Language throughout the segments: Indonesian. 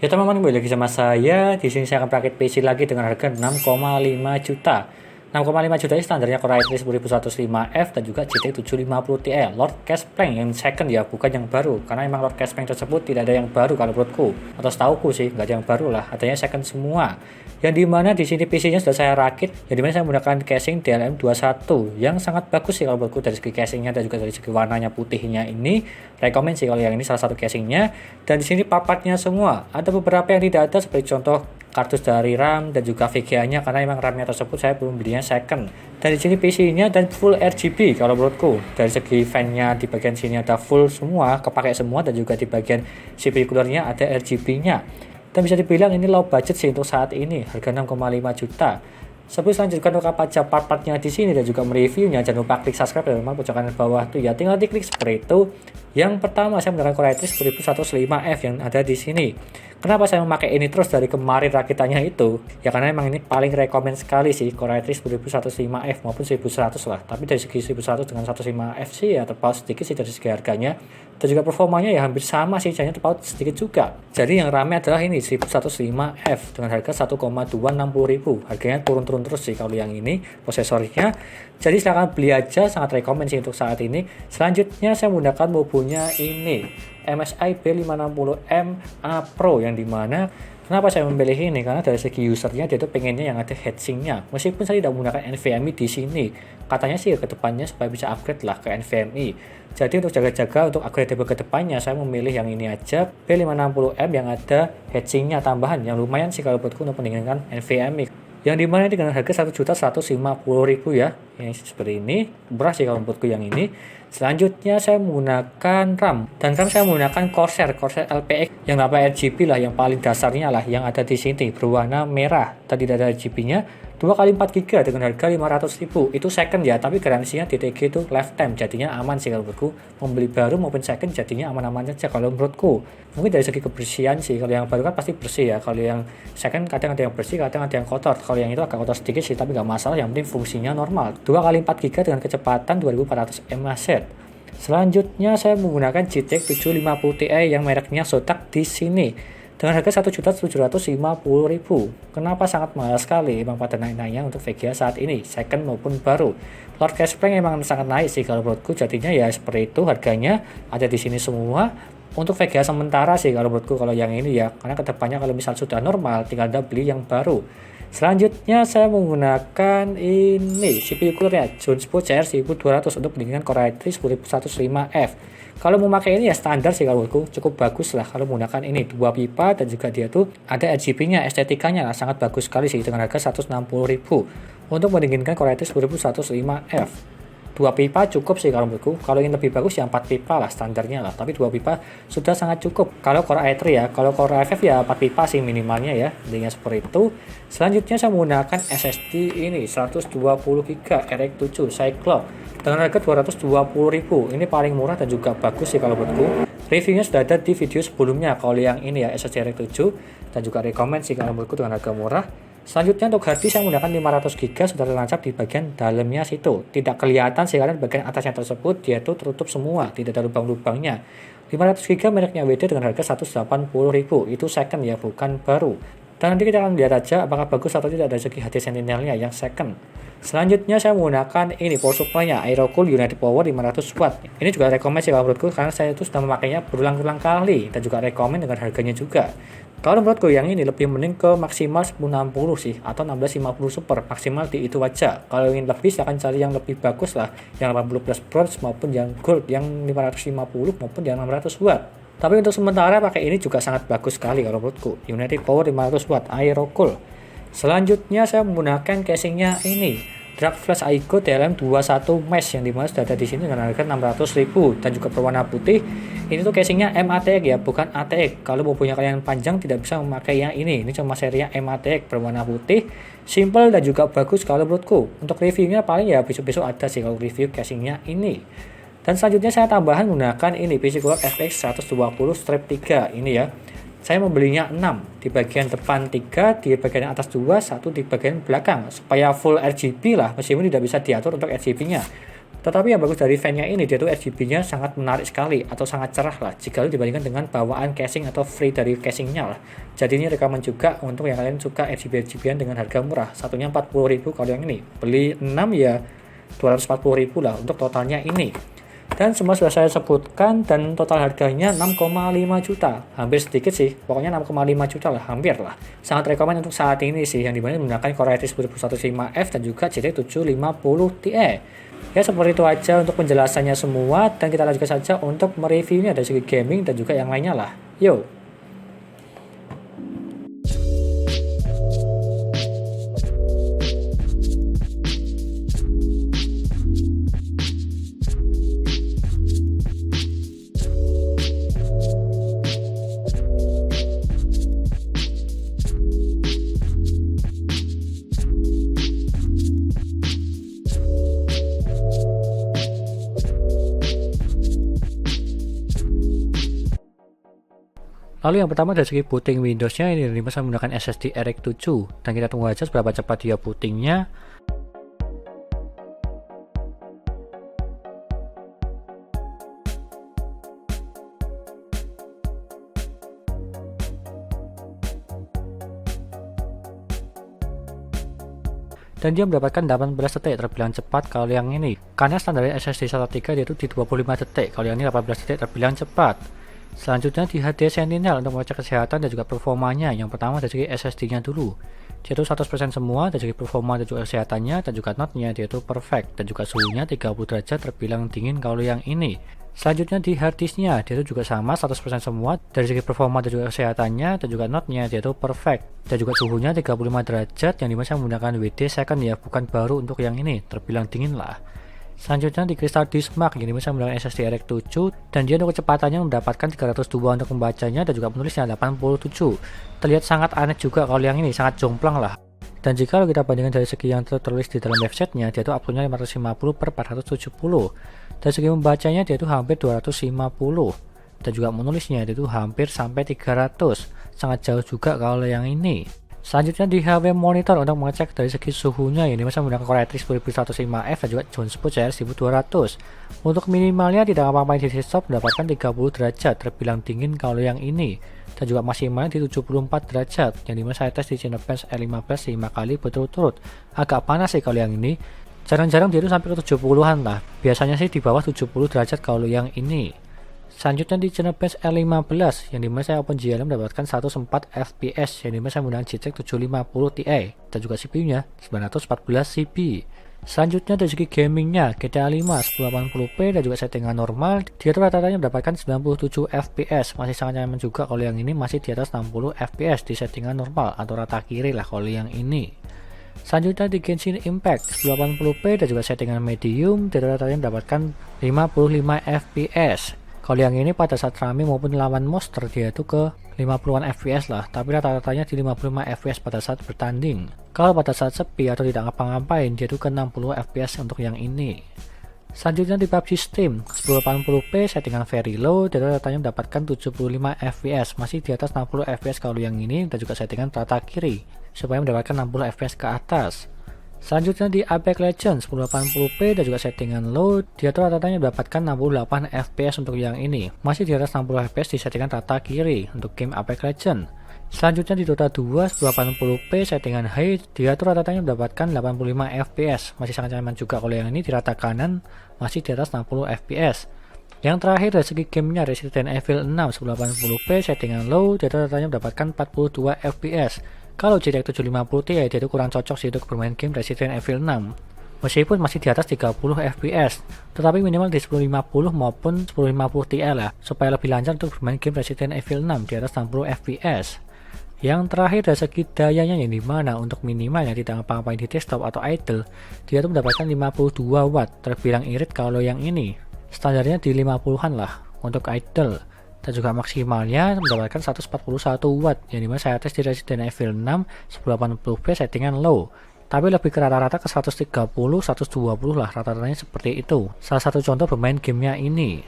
Ya teman-teman, kembali lagi sama saya. Di sini saya akan merakit PC lagi dengan harga 6,5 juta. 6,5 juta ini standarnya Core i3 10105F dan juga GTX 750 Ti Lord Cashplank yang second ya, bukan yang baru. Karena emang Lord Cashplank tersebut tidak ada yang baru kalau menurutku, atau setauku sih nggak ada yang baru lah, adanya second semua. Yang dimana di sini PC-nya sudah saya rakit, yang dimana saya menggunakan casing DLM21 yang sangat bagus sih kalau menurutku dari segi casingnya dan juga dari segi warnanya putihnya ini. Rekomend sih kalau yang ini salah satu casingnya. Dan di sini part-partnya semua. Ada beberapa yang tidak ada seperti contoh kartus dari RAM dan juga VGA-nya, karena memang RAM-nya tersebut saya belum belinya second. Dan di sini PC-nya dan full RGB kalau menurutku. Dari segi fan-nya di bagian sini ada full semua, kepakai semua, dan juga di bagian CPU cooler-nya ada RGB-nya. Dan bisa dibilang ini low budget sih untuk saat ini, harga 6,5 juta. Sebelum selanjutnya untuk apa aja part-partnya di sini dan juga mereviewnya, jangan lupa klik subscribe dan memang pojok kanan bawah tuh ya, tinggal diklik seperti itu. Yang pertama saya menggunakan Core i3 10105F yang ada di sini. Kenapa saya memakai ini terus dari kemarin rakitannya itu? Ya karena memang ini paling rekomend sekali sih Core i3 10105F maupun 1100 lah. Tapi dari segi 1100 dengan 105F sih ya terpaut sedikit sih dari segi harganya. Dan juga performanya ya hampir sama sih, hanya terpaut sedikit juga. Jadi yang rame adalah ini 1105F dengan harga 1,260.000. Harganya turun-turun terus sih kalau yang ini prosesornya. Jadi silahkan beli aja, sangat rekomend sih untuk saat ini. Selanjutnya saya menggunakan mobunya ini MSI B560M A Pro, yang dimana kenapa saya memilih ini, karena dari segi usernya dia tuh pengennya yang ada heatsinknya. Meskipun saya tidak menggunakan NVMe di sini, katanya sih ke depannya supaya bisa upgrade lah ke NVMe. Jadi untuk jaga-jaga untuk upgradable ke depannya, saya memilih yang ini aja B560M yang ada heatsinknya tambahan yang lumayan sih kalau buatku untuk mendingan NVMe. Yang dimana ini dengan harga 1.150.000 ya, yang seperti ini. Murah sih kalau menurutku yang ini. Selanjutnya saya menggunakan RAM, dan RAM saya menggunakan Corsair LPX yang 8 RGB lah, yang paling dasarnya lah yang ada di sini berwarna merah. Tadi tidak ada RGB-nya. 2x4 GB dengan harga 500.000. Itu second ya, tapi garansinya DTG itu lifetime, jadinya aman sih kalau menurutku. Membeli baru maupun second jadinya aman-aman aja kalau menurutku. Mungkin dari segi kebersihan sih, kalau yang baru kan pasti bersih ya. Kalau yang second kadang ada yang bersih, kadang ada yang kotor. Kalau yang itu agak kotor sedikit sih, tapi nggak masalah, yang penting fungsinya normal. 2x4 GB dengan kecepatan 2400 mHz. Selanjutnya saya menggunakan GTX 750 Ti yang mereknya Zotac di sini dengan harga 1.750.000. Kenapa sangat mahal sekali? Emang pada naik-naiknya untuk VGA saat ini, second maupun baru. Lord Cashplank emang sangat naik sih kalau menurutku, jadinya ya seperti itu harganya ada di sini semua. Untuk VGA sementara sih kalau menurutku kalau yang ini ya, karena kedepannya kalau misal sudah normal tinggal Anda beli yang baru. Selanjutnya saya menggunakan ini CPU coolernya Jonespo CR1200 untuk pendinginan Core i3 10105F. Kalau mau pakai ini ya standar sih kalau menurutku, cukup bagus lah kalau menggunakan ini 2 pipa, dan juga dia tuh ada RGB-nya, estetikanya lah sangat bagus sekali sih dengan harga 160.000 untuk mendinginkan Core i3 10105F. 2 pipa cukup sih kalau menurutku. Kalau ingin lebih bagus ya 4 pipa lah standarnya lah, tapi 2 pipa sudah sangat cukup kalau Core i3 ya. Kalau Core i5 ya 4 pipa sih minimalnya ya, intinya seperti itu. Selanjutnya saya menggunakan SSD ini 120GB RX 7 Cyclops dengan harga 220.000. Ini paling murah dan juga bagus sih kalau menurutku. Reviewnya sudah ada di video sebelumnya kalau yang ini ya SSD RX 7, dan juga rekomend sih kalau menurutku dengan harga murah. Selanjutnya untuk hard disk saya menggunakan 500GB, sudah tertancap di bagian dalamnya situ. Tidak kelihatan sih karena bagian atasnya tersebut dia tuh tertutup semua, tidak ada lubang-lubangnya. 500GB mereknya WD dengan harga 180.000. Itu second ya, bukan baru. Dan nanti kita akan lihat aja apakah bagus atau tidak dari segi HD Sentinel-nya yang second. Selanjutnya saya menggunakan ini power supply-nya Aerocool United Power 500W. Ini juga rekomend sih kalau menurutku, karena saya itu sudah memakainya berulang-ulang kali, dan juga rekomend dengan harganya juga. Kalau menurutku yang ini lebih mending ke maksimal 1060 sih, atau 1650 super, maksimal di itu aja. Kalau ingin lebih silahkan cari yang lebih bagus lah, yang 80 plus bronze maupun yang gold, yang 550 maupun yang 600W. Tapi untuk sementara pakai ini juga sangat bagus sekali kalau menurutku, United Power 500W Aerocool. Selanjutnya saya menggunakan casingnya ini Drag Flash Aigo DLM21 Mesh, yang dimana sudah ada di sini dengan harga 600.000 dan juga berwarna putih. Ini tuh casingnya MATX ya, bukan ATX. Kalau mau punya kalian panjang tidak bisa memakai yang ini. Ini cuma serinya MATX berwarna putih, simple dan juga bagus kalau menurutku. Untuk reviewnya paling ya besok-besok ada sih kalau review casingnya ini. Dan selanjutnya saya tambahan menggunakan ini PC Cooler FX 120 strap 3 ini ya. Saya membelinya 6, di bagian depan 3, di bagian atas 2, 1 di bagian belakang, supaya full RGB lah, meskipun tidak bisa diatur untuk RGB-nya. Tetapi yang bagus dari fan-nya ini, dia tuh RGB-nya sangat menarik sekali atau sangat cerah lah jika dibandingkan dengan bawaan casing atau free dari casingnya lah. Jadi ini rekaman juga untuk yang kalian suka RGB-RGB-an dengan harga murah. Satunya 40.000 kalau yang ini. Beli 6 ya 240.000 lah untuk totalnya ini. Dan semua sudah saya sebutkan dan total harganya 6,5 juta. Hampir sedikit sih, pokoknya 6,5 juta lah, hampir lah. Sangat rekomen untuk saat ini sih, yang dimana menggunakan Core i3 115F dan juga GTX 750 Ti. Ya seperti itu aja untuk penjelasannya semua, dan kita lanjutkan saja untuk mereviewnya dari segi gaming dan juga yang lainnya lah. Yo! Lalu yang pertama dari segi booting Windows-nya ini bisa menggunakan SSD RX 7 dan kita tunggu aja seberapa cepat dia bootingnya. Dan dia mendapatkan 18 detik terbilang cepat kalau yang ini, karena standar SSD SATA 3 yaitu di 25 detik, kalau yang ini 18 detik terbilang cepat. Selanjutnya di HD Sentinel untuk mengecek kesehatan dan juga performanya. Yang pertama dari segi SSD-nya dulu, dia itu 100% semua dari segi performa dan juga kesehatannya, dan juga not-nya dia itu perfect, dan juga suhunya 30 derajat terbilang dingin kalau yang ini. Selanjutnya di hard disk-nya, dia itu juga sama 100% semua dari segi performa dan juga kesehatannya, dan juga not-nya dia itu perfect, dan juga suhunya 35 derajat, yang dimana saya menggunakan WD second ya, bukan baru untuk yang ini, terbilang dingin lah. Selanjutnya di Crystal Disk Mark, yang bisa menggunakan SSD RX 7, dan dia untuk kecepatannya mendapatkan 302 untuk membacanya dan juga penulisnya 87. Terlihat sangat aneh juga kalau yang ini, sangat jomplang lah. Dan jika kita bandingkan dari segi yang tertulis di dalam websitenya, dia itu uploadnya 550/470. Dari segi membacanya dia itu hampir 250. Dan juga menulisnya dia itu hampir sampai 300. Sangat jauh juga kalau yang ini. Selanjutnya di HP monitor untuk mengecek dari segi suhunya, ini bisa menggunakan Core i3 115F dan juga Johnspot CR 1200. Untuk minimalnya tidak apa-apain di desktop mendapatkan 30 derajat terbilang dingin kalau yang ini, dan juga maksimalnya di 74 derajat, yang dimana saya tes di Cinebench R15 5 kali berturut-turut. Agak panas sih kalau yang ini, jarang-jarang dia itu sampai ke 70-an lah, biasanya sih di bawah 70 derajat kalau yang ini. Selanjutnya di Cinebench R15, yang dimana saya OpenGL mendapatkan 104 fps, yang dimana saya menggunakan GTX 750 Ti dan juga CPU-nya 914 GB. Selanjutnya dari segi gamingnya, GTA 5 1080p dan juga settingan normal, dia itu rata-ratanya mendapatkan 97 fps, masih sangat nyaman juga kalau yang ini masih di atas 60 fps di settingan normal atau rata kiri lah kalau yang ini. Selanjutnya di Genshin Impact 1080p dan juga settingan medium, dia rata-ratanya mendapatkan 55 fps. Kalau yang ini pada saat rame maupun lawan monster dia itu ke 50-an fps lah, tapi rata-ratanya di 55 fps pada saat bertanding. Kalau pada saat sepi atau tidak ngapa-ngapain dia itu ke 60 fps untuk yang ini. Selanjutnya di PUBG Steam 1080p settingan very low, dia rata-ratanya mendapatkan 75 fps, masih di atas 60 fps kalau yang ini, dan juga settingan rata kiri supaya mendapatkan 60 fps ke atas. Selanjutnya di Apex Legends 1080p dan juga settingan low, dia rata-ratanya mendapatkan 68 fps untuk yang ini, masih di atas 60 fps di settingan rata kiri untuk game Apex Legends. Selanjutnya di Dota 2 1080p settingan high, dia rata-ratanya mendapatkan 85 fps, masih sangat nyaman juga kalau yang ini di rata kanan masih di atas 60 fps. Yang terakhir dari segi gamenya Resident Evil 6 1080p settingan low, dia rata-ratanya mendapatkan 42 fps. Kalau GTX 750 Ti dia itu kurang cocok sih untuk bermain game Resident Evil 6. Meskipun masih di atas 30 fps, tetapi minimal di 1050 maupun 1050 Ti lah, supaya lebih lancar untuk bermain game Resident Evil 6 di atas 60 fps. Yang terakhir dari segi dayanya, yang dimana untuk minimalnya tidak ngapa-ngapain di desktop atau idle, dia itu mendapatkan 52 watt, terbilang irit kalau yang ini. Standarnya di 50-an lah untuk idle. Dan juga maksimalnya mendapatkan 141 watt, yang dimana saya tes di Resident Evil 6 1080p settingan low, tapi lebih ke rata-rata ke 130 120 lah, rata-ratanya seperti itu. Salah satu contoh bermain gamenya ini.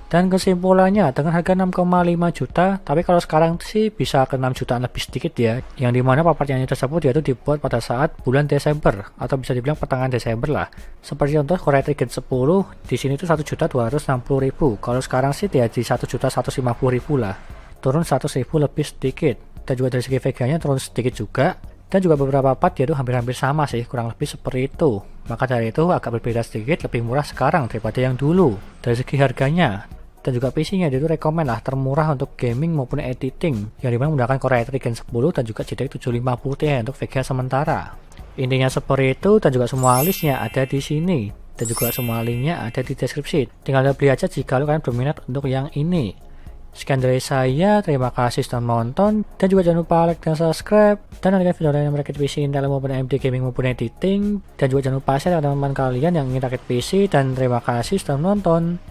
Dan kesimpulannya, dengan harga 6,5 juta, tapi kalau sekarang sih bisa ke 6 jutaan lebih sedikit ya, yang dimana paparnya tersebut yaitu dibuat pada saat bulan Desember, atau bisa dibilang pertengahan Desember lah. Seperti contoh Core i3 Gen 10, di sini tuh 1.260.000, kalau sekarang sih ya di 1.150.000 lah, turun 100.000 lebih sedikit, dan juga dari segi VGA-nya turun sedikit juga, dan juga beberapa part yaitu hampir-hampir sama sih, kurang lebih seperti itu. Maka dari itu agak berbeda sedikit, lebih murah sekarang daripada yang dulu dari segi harganya. Dan juga PC-nya itu rekomen lah, termurah untuk gaming maupun editing, yang dimana menggunakan Core i3 Gen 10 dan juga GTX 750 Ti untuk VGA sementara. Intinya seperti itu, dan juga semua listnya ada di sini, dan juga semua linknya ada di deskripsi. Tinggal beli aja jika kalian berminat untuk yang ini. Sekian dari saya, terima kasih sudah menonton, dan juga jangan lupa like dan subscribe, dan nantikan video lain yang merakit PC Intel maupun AMD gaming maupun editing, dan juga jangan lupa share ke teman-teman kalian yang ingin rakit PC, dan terima kasih sudah menonton.